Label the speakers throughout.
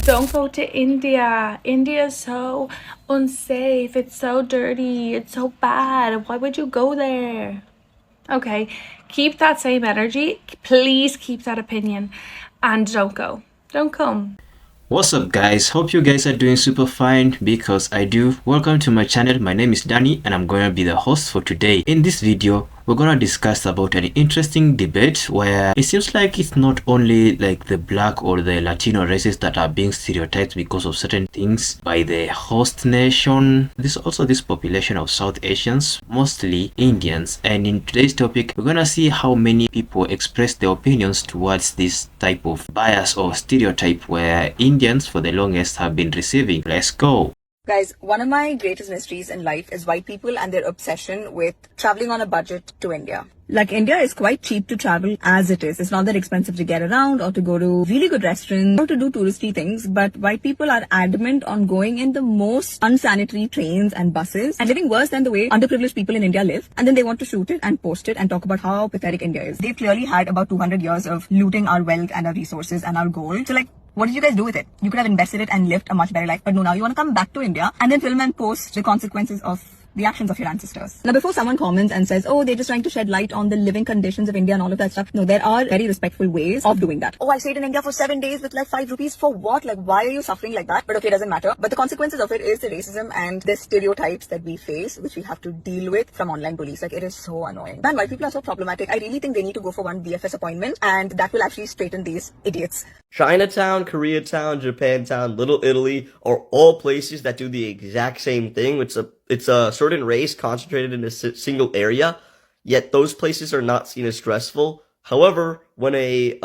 Speaker 1: Don't go to India. India is so unsafe. It's so dirty. It's so bad. Why would you go there? Okay, keep that same energy. Please keep that opinion and don't go. Don't come.
Speaker 2: What's up guys, hope you guys are doing super fine because I do. Welcome to my channel. My name is Danny and I'm going to be the host for today. In this video we're going to discuss about an interesting debate where it seems like it's not only like the black or the Latino races that are being stereotyped because of certain things by the host nation. There's also this population of South Asians, mostly Indians, and in today's topic we're gonna see how many people express their opinions towards this type of bias or stereotype where Indians for the longest have been receiving. Let's go.
Speaker 3: Guys, one of my greatest mysteries in life is white people and their obsession with traveling on a budget to India. Like, India is quite cheap to travel as it is. It's not that expensive to get around or to go to really good restaurants or to do touristy things, but white people are adamant on going in the most unsanitary trains and buses and living worse than the way underprivileged people in India live. And then they want to shoot it and post it and talk about how pathetic India is. They've clearly had about 200 years of looting our wealth and our resources and our gold. So, like, what did you guys do with it? You could have invested it and lived a much better life. But no, now you want to come back to India and then film and post the consequences of the actions of your ancestors. Now, before someone comments and says, oh, they're just trying to shed light on the living conditions of India and all of that stuff. No, there are very respectful ways of doing that. Oh, I stayed in India for 7 days with like 5 rupees. For what? Like, why are you suffering like that? But okay, it doesn't matter. But the consequences of it is the racism and the stereotypes that we face, which we have to deal with from online bullies. Like, it is so annoying. Man, white people are so problematic. I really think they need to go for one BFS appointment and that will actually straighten these idiots.
Speaker 4: Chinatown, Koreatown, Japantown, Little Italy are all places that do the exact same thing. It's a certain race concentrated in a single area, yet those places are not seen as stressful. However, when a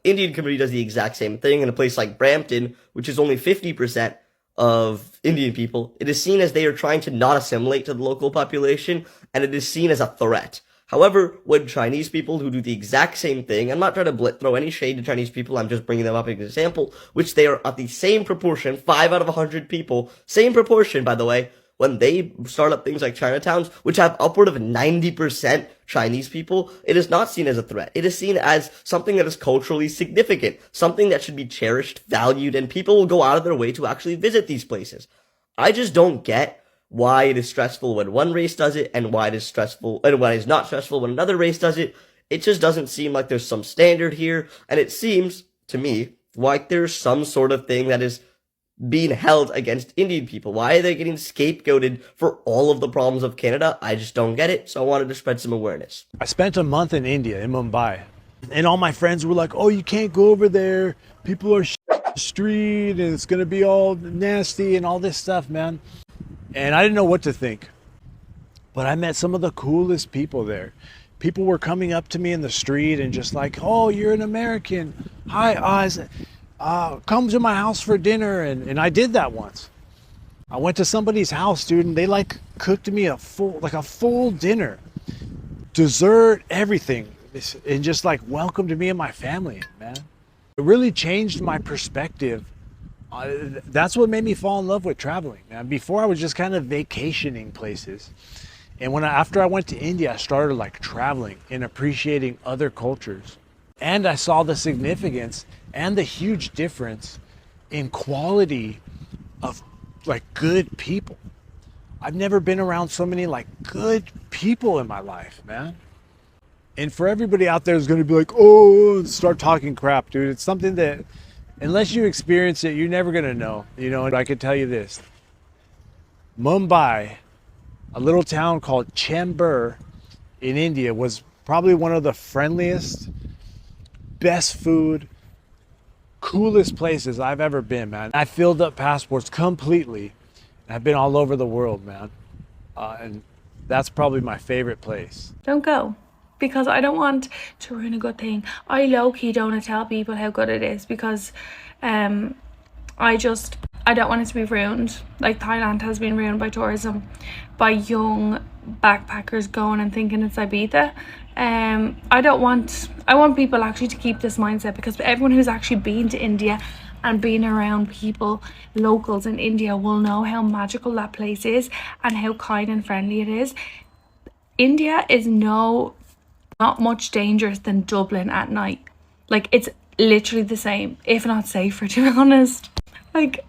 Speaker 4: Indian community does the exact same thing in a place like Brampton, which is only 50% of Indian people, it is seen as they are trying to not assimilate to the local population, and it is seen as a threat. However, when Chinese people who do the exact same thing, I'm not trying to throw any shade to Chinese people, I'm just bringing them up as an example, which they are at the same proportion, 5 out of 100 people, same proportion, by the way, when they start up things like Chinatowns, which have upward of 90% Chinese people, it is not seen as a threat. It is seen as something that is culturally significant, something that should be cherished, valued, and people will go out of their way to actually visit these places. I just don't get why it is stressful when one race does it and why it is stressful and why it is not stressful when another race does it. It just doesn't seem like there's some standard here, and it seems to me like there's some sort of thing that is being held against Indian people. Why are they getting scapegoated for all of the problems of Canada? I just don't get it, so I wanted to spread some awareness.
Speaker 5: I spent a month in India, in Mumbai, and all my friends were like, oh, you can't go over there, people are street and it's gonna be all nasty and all this stuff, man. And I didn't know what to think, but I met some of the coolest people there. People were coming up to me in the street and just like, oh, you're an American. Hi, Oz. Come to my house for dinner. And I did that once. I went to somebody's house, dude, and they like cooked me a full dinner, dessert, everything. And just like welcomed me and my family, man. It really changed my perspective. That's what made me fall in love with traveling, man. Before I was just kind of vacationing places. And after I went to India, I started like traveling and appreciating other cultures. And I saw the significance and the huge difference in quality of like good people. I've never been around so many like good people in my life, man. And for everybody out there who's gonna be like, oh, start talking crap, dude. It's something that unless you experience it, you're never gonna know. You know, and I can tell you this. Mumbai, a little town called Chembur in India, was probably one of the friendliest, best food, coolest places I've ever been, man. I filled up passports completely. I've been all over the world, man. And that's probably my favorite place.
Speaker 1: Don't go. Because I don't want to ruin a good thing. I low-key don't want to tell people how good it is because I don't want it to be ruined. Like Thailand has been ruined by tourism, by young backpackers going and thinking it's Ibiza. I want people actually to keep this mindset, because everyone who's actually been to India and been around people, locals in India, will know how magical that place is and how kind and friendly it is. India is not much dangerous than Dublin at night. Like, it's literally the same, if not safer, to be honest. Like,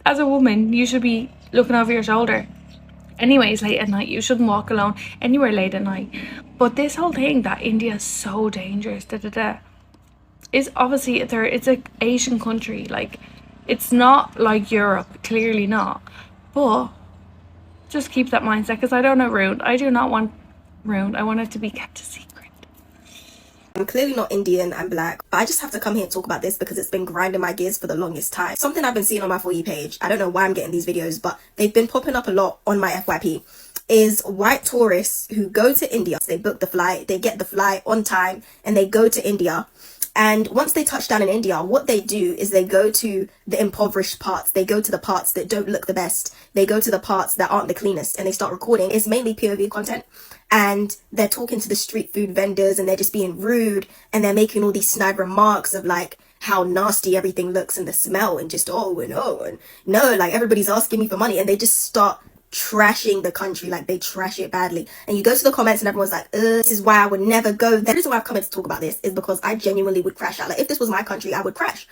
Speaker 1: as a woman, you should be looking over your shoulder. Anyways, late at night, you shouldn't walk alone anywhere late at night. But this whole thing that India is so dangerous, is obviously it's an Asian country. Like, it's not like Europe, clearly not. But just keep that mindset, because I don't know ruined. I do not want ruined. I want it to be kept a secret.
Speaker 6: I'm clearly not Indian, I'm black, but I just have to come here and talk about this because it's been grinding my gears for the longest time. Something I've been seeing on my For You page, I don't know why I'm getting these videos, but they've been popping up a lot on my FYP, is white tourists who go to India. They book the flight, they get the flight on time, and they go to India. And once they touch down in India, what they do is they go to the impoverished parts. They go to the parts that don't look the best. They go to the parts that aren't the cleanest, and they start recording. It's mainly POV content. And they're talking to the street food vendors, and they're just being rude, and they're making all these snide remarks of like how nasty everything looks and the smell, and just and no, like everybody's asking me for money, and they just start trashing the country. Like, they trash it badly, and you go to the comments and everyone's like, this is why I would never go there. The reason why I've come here to talk about this is because I genuinely would crash out. Like, if this was my country, I would crash.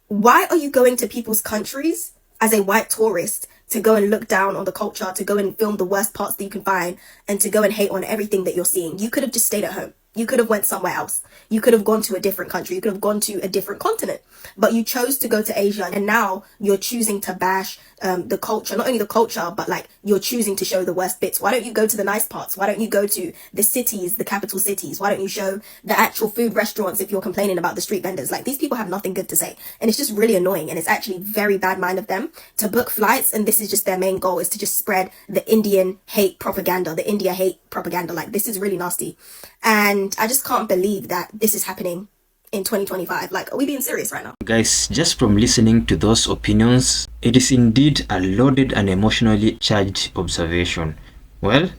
Speaker 6: Why are you going to people's countries as a white tourist to go and look down on the culture, to go and film the worst parts that you can find, and to go and hate on everything that you're seeing? You could have just stayed at home. You could have went somewhere else. You could have gone to a different country. You could have gone to a different continent. But you chose to go to Asia, and now you're choosing to bash the culture. Not only the culture, but like, you're choosing to show the worst bits. Why don't you go to the nice parts? Why don't you go to the cities, the capital cities? Why don't you show the actual food restaurants if you're complaining about the street vendors? Like, these people have nothing good to say. And it's just really annoying. And it's actually very bad mind of them to book flights. And this is just their main goal, is to just spread the Indian hate propaganda, the India hate propaganda. Like, this is really nasty. And I just can't believe that this is happening in 2025. Like, are we being serious right now?
Speaker 2: Guys, just from listening to those opinions, it is indeed a loaded and emotionally charged observation. Well,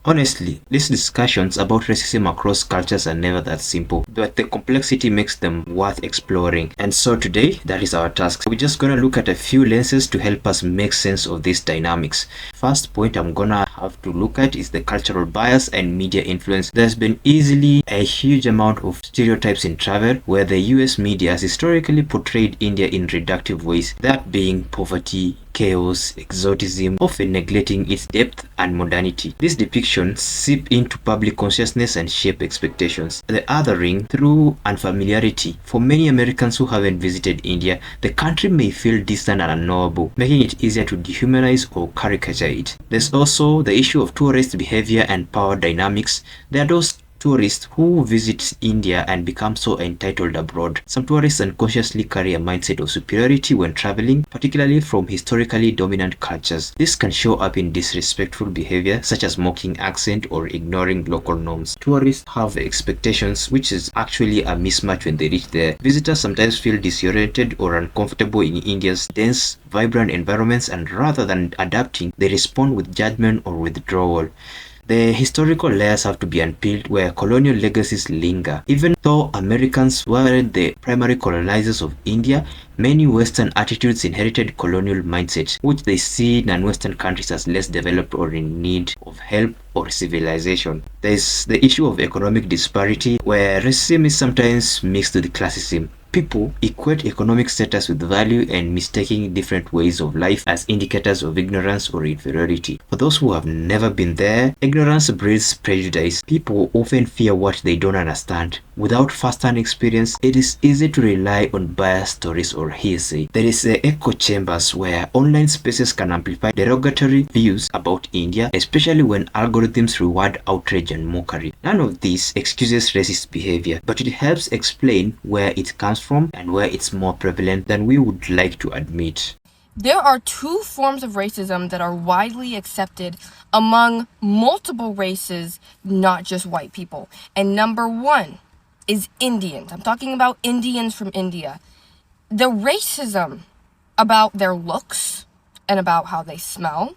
Speaker 2: honestly, these discussions about racism across cultures are never that simple, but the complexity makes them worth exploring. And so today, that is our task. We're just gonna look at a few lenses to help us make sense of these dynamics. First point I'm gonna have to look at is the cultural bias and media influence. There's been easily a huge amount of stereotypes in travel, where the US media has historically portrayed India in reductive ways, that being poverty, chaos, exoticism, often neglecting its depth and modernity. These depictions seep into public consciousness and shape expectations. The othering through unfamiliarity. For many Americans who haven't visited India, the country may feel distant and unknowable, making it easier to dehumanize or caricature it. There's also the issue of tourist behavior and power dynamics. There are those tourists who visit India and become so entitled abroad. Some tourists unconsciously carry a mindset of superiority when traveling, particularly from historically dominant cultures. This can show up in disrespectful behavior, such as mocking accent or ignoring local norms. Tourists have expectations, which is actually a mismatch when they reach there. Visitors sometimes feel disoriented or uncomfortable in India's dense, vibrant environments, and rather than adapting, they respond with judgment or withdrawal. The historical layers have to be unpeeled where colonial legacies linger. Even though Americans were the primary colonizers of India, many Western attitudes inherited colonial mindsets, which they see non-Western countries as less developed or in need of help or civilization. There's the issue of economic disparity, where racism is sometimes mixed with classism. People equate economic status with value and mistaking different ways of life as indicators of ignorance or inferiority. For those who have never been there, ignorance breeds prejudice. People often fear what they don't understand. Without first-hand experience, it is easy to rely on biased stories or hearsay. There is the echo chambers where online spaces can amplify derogatory views about India, especially when algorithms reward outrage and mockery. None of this excuses racist behavior, but it helps explain where it comes from and where it's more prevalent than we would like to admit.
Speaker 7: There are two forms of racism that are widely accepted among multiple races, not just white people. And number one is Indians. I'm talking about Indians from India. The racism about their looks and about how they smell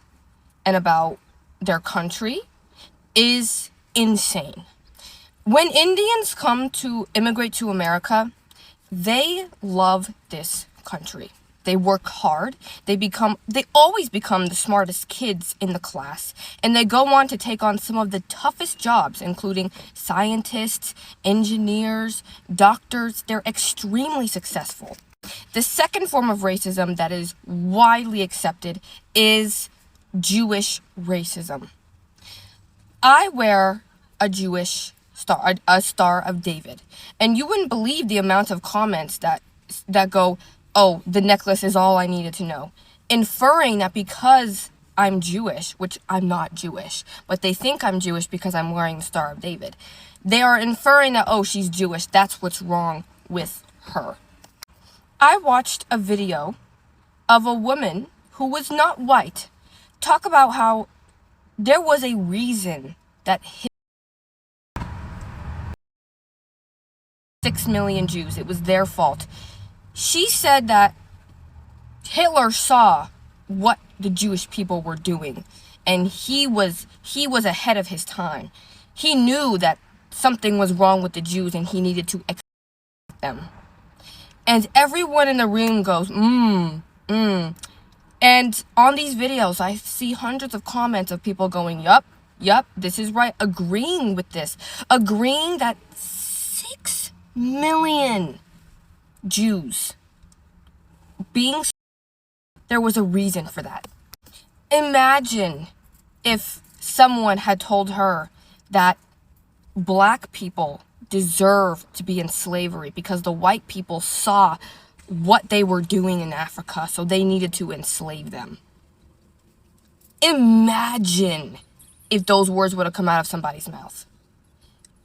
Speaker 7: and about their country is insane. When Indians come to immigrate to America, they love this country. They work hard. They always become the smartest kids in the class. And they go on to take on some of the toughest jobs, including scientists, engineers, doctors. They're extremely successful. The second form of racism that is widely accepted is Jewish racism. I wear a Jewish star, a Star of David, and you wouldn't believe the amount of comments that go, "Oh, the necklace is all I needed to know," inferring that because I'm Jewish, which I'm not Jewish, but they think I'm Jewish because I'm wearing the Star of David. They are inferring that, oh, she's Jewish, that's what's wrong with her. I watched a video of a woman who was not white talk about how there was a reason that 6 million Jews, it was their fault. She said that Hitler saw what the Jewish people were doing, and he was ahead of his time. He knew that something was wrong with the Jews and he needed to accept them. And everyone in the room goes, And on these videos, I see hundreds of comments of people going, yup, this is right, agreeing with this, agreeing that 6 million Jews being, there was a reason for that. Imagine if someone had told her that black people deserve to be in slavery because the white people saw what they were doing in Africa, so they needed to enslave them. Imagine if those words would have come out of somebody's mouth.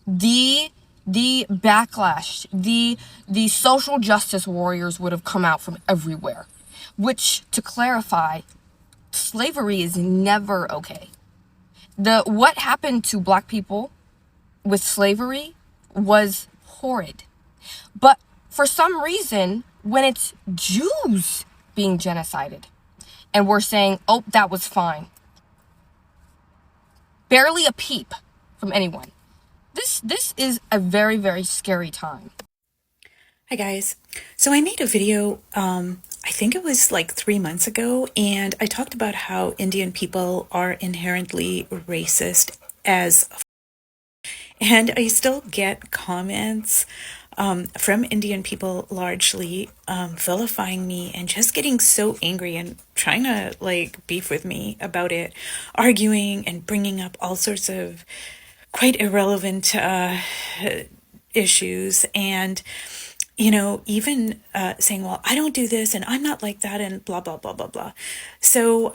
Speaker 7: The backlash, the social justice warriors would have come out from everywhere. Which, to clarify, slavery is never okay. What happened to black people with slavery was horrid. But for some reason, when it's Jews being genocided, and we're saying, oh, that was fine. Barely a peep from anyone. This is a very, very scary time.
Speaker 8: Hi guys. So I made a video, I think it was like 3 months ago, and I talked about how Indian people are inherently racist and I still get comments from Indian people largely vilifying me and just getting so angry and trying to like beef with me about it, arguing and bringing up all sorts of quite irrelevant issues, and even saying, well, I don't do this and I'm not like that and blah blah blah blah blah. So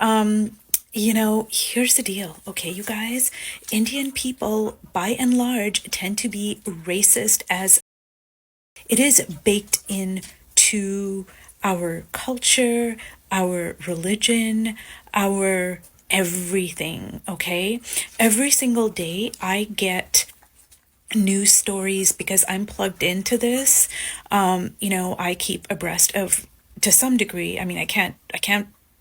Speaker 8: here's the deal, okay, you guys. Indian people, by and large, tend to be racist as it is baked into our culture, our religion, our everything, okay? Every single day I get news stories because I'm plugged into this. I keep abreast of, to some degree, I mean, I can't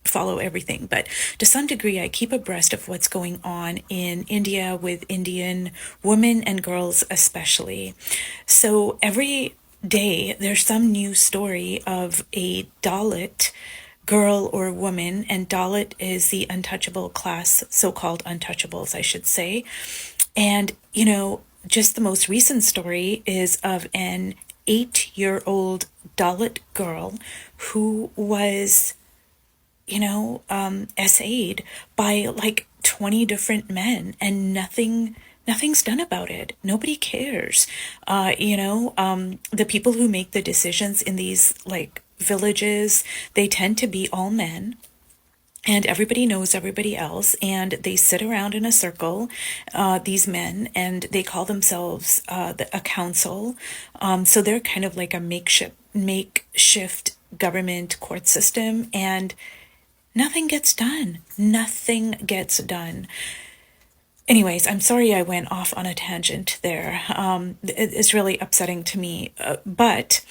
Speaker 8: follow everything, but to some degree I keep abreast of what's going on in India with Indian women and girls especially. So every day there's some new story of a Dalit girl or woman, and Dalit is the untouchable class, so-called untouchables, I should say. And just the most recent story is of an 8-year-old Dalit girl who was essayed by like 20 different men, and nothing's done about it. Nobody cares. The people who make the decisions in these like villages, they tend to be all men, and everybody knows everybody else, and they sit around in a circle, these men, and they call themselves a council. So they're kind of like a makeshift government court system, and nothing gets done. Nothing gets done. Anyways, I'm sorry I went off on a tangent there. It's really upsetting to me. But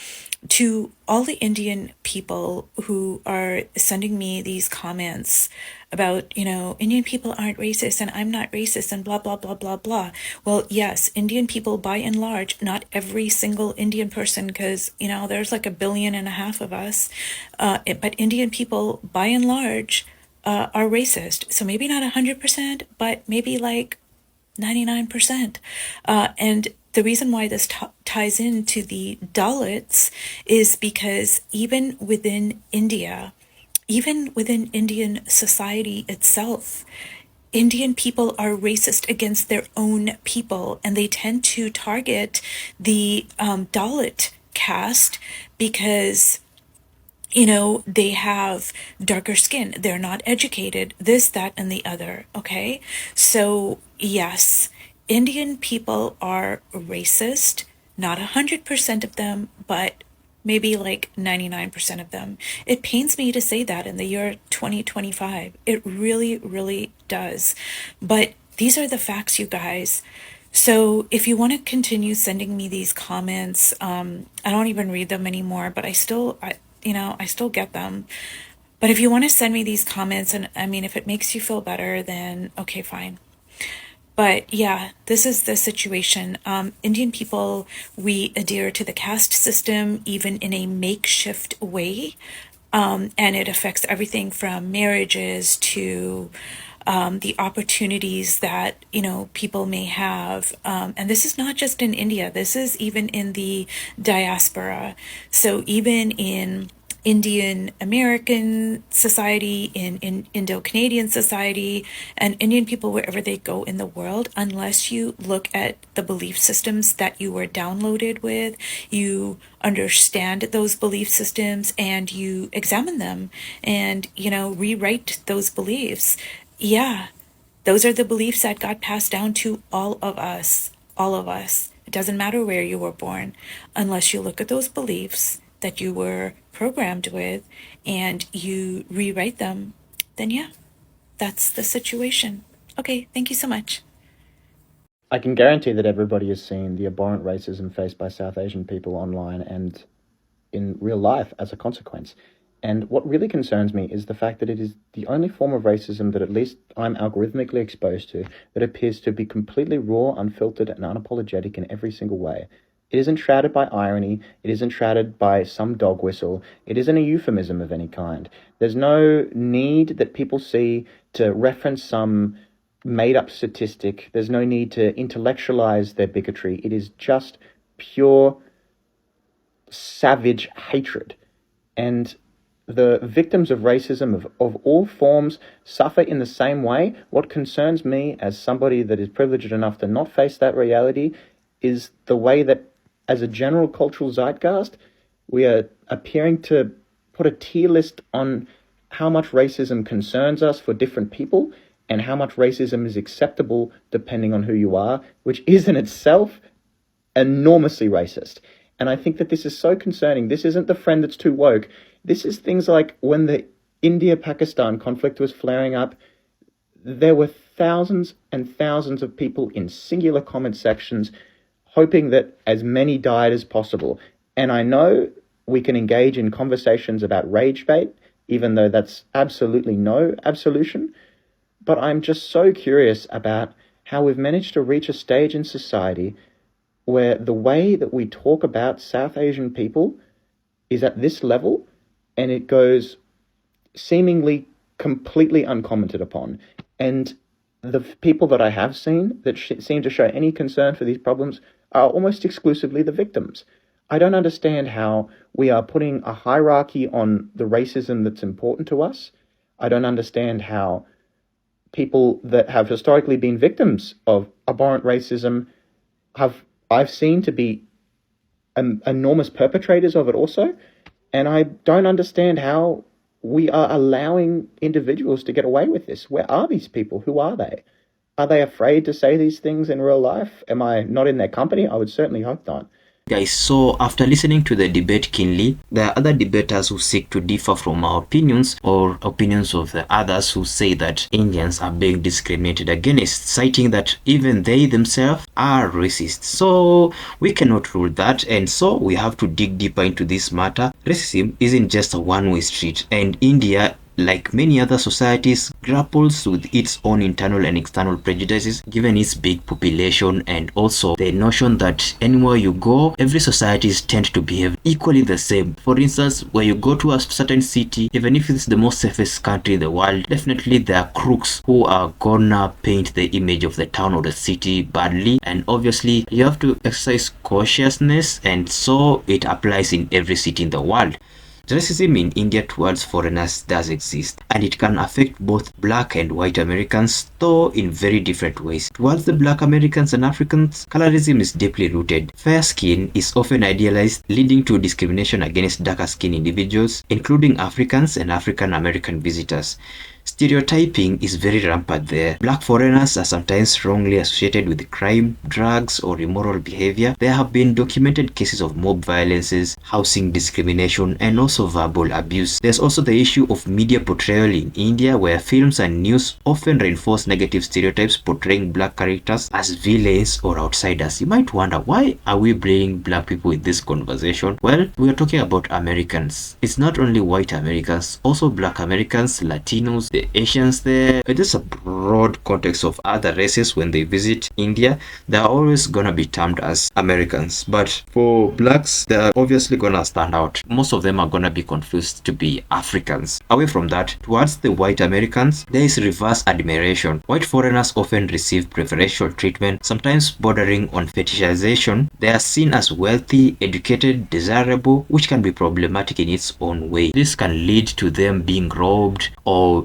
Speaker 8: to all the Indian people who are sending me these comments about, Indian people aren't racist and I'm not racist and blah, blah, blah, blah, blah. Well, yes, Indian people by and large, not every single Indian person, because, there's like 1.5 billion of us. But Indian people by and large are racist. So maybe not 100%, but maybe like 99%. And the reason why this ties into the Dalits is because even within India, even within Indian society itself, Indian people are racist against their own people, and they tend to target the Dalit caste because, you know, they have darker skin, they're not educated, this, that, and the other, okay? So, yes, Indian people are racist, not 100% of them, but maybe like 99% of them. It pains me to say that in the year 2025. It really, really does. But these are the facts, you guys. So if you want to continue sending me these comments, I don't even read them anymore, but I still get them. But if you want to send me these comments, and I mean, if it makes you feel better, then okay, fine. But yeah, this is the situation. Indian people, we adhere to the caste system, even in a makeshift way. And it affects everything from marriages to the opportunities that, you know, people may have. And this is not just in India, this is even in the diaspora. So even in Indian American society, in Indo-Canadian society, and Indian people wherever they go in the world, unless you look at the belief systems that you were downloaded with, you understand those belief systems and you examine them and, you know, rewrite those beliefs. Yeah, those are the beliefs that got passed down to all of us. All of us. It doesn't matter where you were born, unless you look at those beliefs that you were programmed with and you rewrite them, then yeah, that's the situation. Okay, thank you so much.
Speaker 9: I can guarantee that everybody has seen the abhorrent racism faced by South Asian people online and in real life as a consequence. And what really concerns me is the fact that it is the only form of racism that at least I'm algorithmically exposed to that appears to be completely raw, unfiltered, and unapologetic in every single way. It isn't shrouded by irony, it isn't shrouded by some dog whistle, it isn't a euphemism of any kind. There's no need that people see to reference some made-up statistic, there's no need to intellectualize their bigotry. It is just pure, savage hatred. And the victims of racism of all forms suffer in the same way. What concerns me as somebody that is privileged enough to not face that reality is the way that as a general cultural zeitgeist, we are appearing to put a tier list on how much racism concerns us for different people and how much racism is acceptable depending on who you are, which is in itself enormously racist. And I think that this is so concerning. This isn't the friend that's too woke. This is things like when the India-Pakistan conflict was flaring up, there were thousands and thousands of people in singular comment sections hoping that as many died as possible. And I know we can engage in conversations about rage bait, even though that's absolutely no absolution. But I'm just so curious about how we've managed to reach a stage in society where the way that we talk about South Asian people is at this level, and it goes seemingly completely uncommented upon. And the people that I have seen that seem to show any concern for these problems are almost exclusively the victims. I don't understand how we are putting a hierarchy on the racism that's important to us. I don't understand how people that have historically been victims of abhorrent racism I've seen to be enormous perpetrators of it also. And I don't understand how we are allowing individuals to get away with this. Where are these people? Who are they? Are they afraid to say these things in real life? Am I not in their company? I would certainly hope not.
Speaker 2: Guys, so after listening to the debate keenly, there are other debaters who seek to differ from our opinions or opinions of the others who say that Indians are being discriminated against, citing that even they themselves are racist. So we cannot rule that, and so we have to dig deeper into this matter. Racism isn't just a one-way street, and India like many other societies, grapples with its own internal and external prejudices given its big population, and also the notion that anywhere you go, every societies tend to behave equally the same. For instance, where you go to a certain city, even if it's the most safest country in the world, definitely there are crooks who are gonna paint the image of the town or the city badly, and obviously you have to exercise cautiousness, and so it applies in every city in the world. Racism in India towards foreigners does exist, and it can affect both black and white Americans, though in very different ways. Towards the black Americans and Africans, colorism is deeply rooted. Fair skin is often idealized, leading to discrimination against darker skinned individuals, including Africans and African American visitors. Stereotyping is very rampant there. Black foreigners are sometimes wrongly associated with crime, drugs, or immoral behavior. There have been documented cases of mob violences, housing discrimination, and also verbal abuse. There's also the issue of media portrayal in India, where films and news often reinforce negative stereotypes portraying black characters as villains or outsiders. You might wonder, why are we bringing black people in this conversation? Well, we are talking about Americans. It's not only white Americans, also black Americans, Latinos, the Asians there. There's a broad context of other races. When they visit India, they're always gonna be termed as Americans, but for blacks, they're obviously gonna stand out. Most of them are gonna be confused to be Africans. Away from that, towards the white Americans, there is reverse admiration. White foreigners often receive preferential treatment, sometimes bordering on fetishization. They are seen as wealthy, educated, desirable, which can be problematic in its own way. This can lead to them being robbed or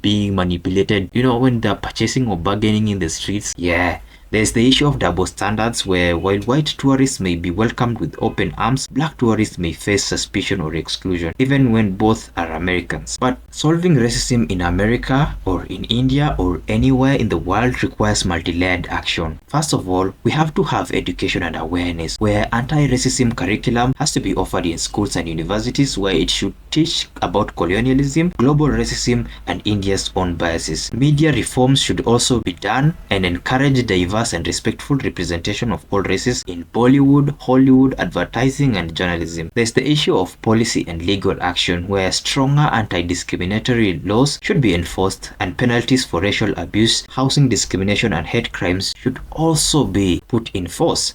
Speaker 2: being manipulated, when they're purchasing or bargaining in the streets. Yeah. There's the issue of double standards, where while white tourists may be welcomed with open arms, black tourists may face suspicion or exclusion, even when both are Americans. But solving racism in America or in India or anywhere in the world requires multi-layered action. First of all, we have to have education and awareness, where anti-racism curriculum has to be offered in schools and universities, where it should teach about colonialism, global racism, and India's own biases. Media reforms should also be done and encourage diverse and respectful representation of all races in Bollywood, Hollywood, advertising, and journalism. There's the issue of policy and legal action, where stronger anti-discriminatory laws should be enforced, and penalties for racial abuse, housing discrimination, and hate crimes should also be put in force.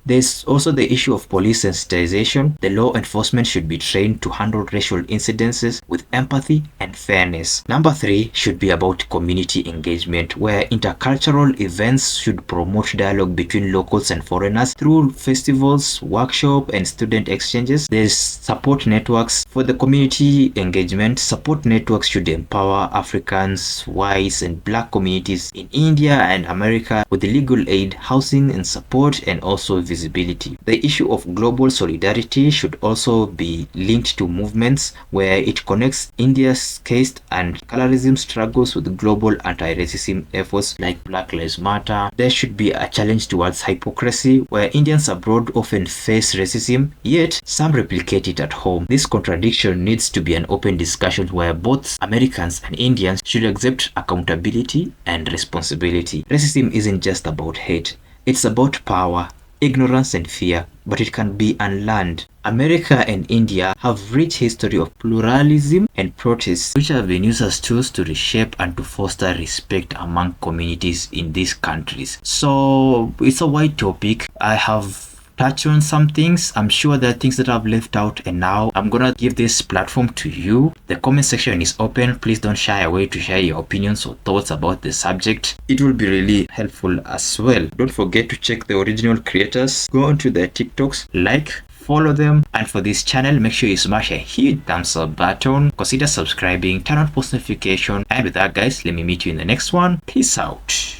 Speaker 2: There's also the issue of police sensitization. The law enforcement should be trained to handle racial incidences with empathy and fairness. Number 3 should be about community engagement, where intercultural events should promote dialogue between locals and foreigners through festivals, workshops, and student exchanges. There's support networks for the community engagement. Support networks should empower Africans, whites, and black communities in India and America with legal aid, housing, and support, and also visibility. The issue of global solidarity should also be linked to movements, where it connects India's caste and colorism struggles with global anti-racism efforts like Black Lives Matter. There should be a challenge towards hypocrisy, where Indians abroad often face racism, yet some replicate it at home. This contradiction needs to be an open discussion, where both Americans and Indians should accept accountability and responsibility. Racism isn't just about hate, it's about power, ignorance, and fear, but it can be unlearned. America and India have rich history of pluralism and protest, which have been used as tools to reshape and to foster respect among communities in these countries. So it's a wide topic. I have touch on some things. I'm sure there are things that I've left out, and now I'm gonna give this platform to you. The comment section is open. Please don't shy away to share your opinions or thoughts about the subject. It will be really helpful as well. Don't forget to check the original creators. Go onto their TikToks, like, follow them, and for this channel, make sure you smash a huge thumbs up button, consider subscribing, turn on post notification, and with that guys, let me meet you in the next one. Peace out.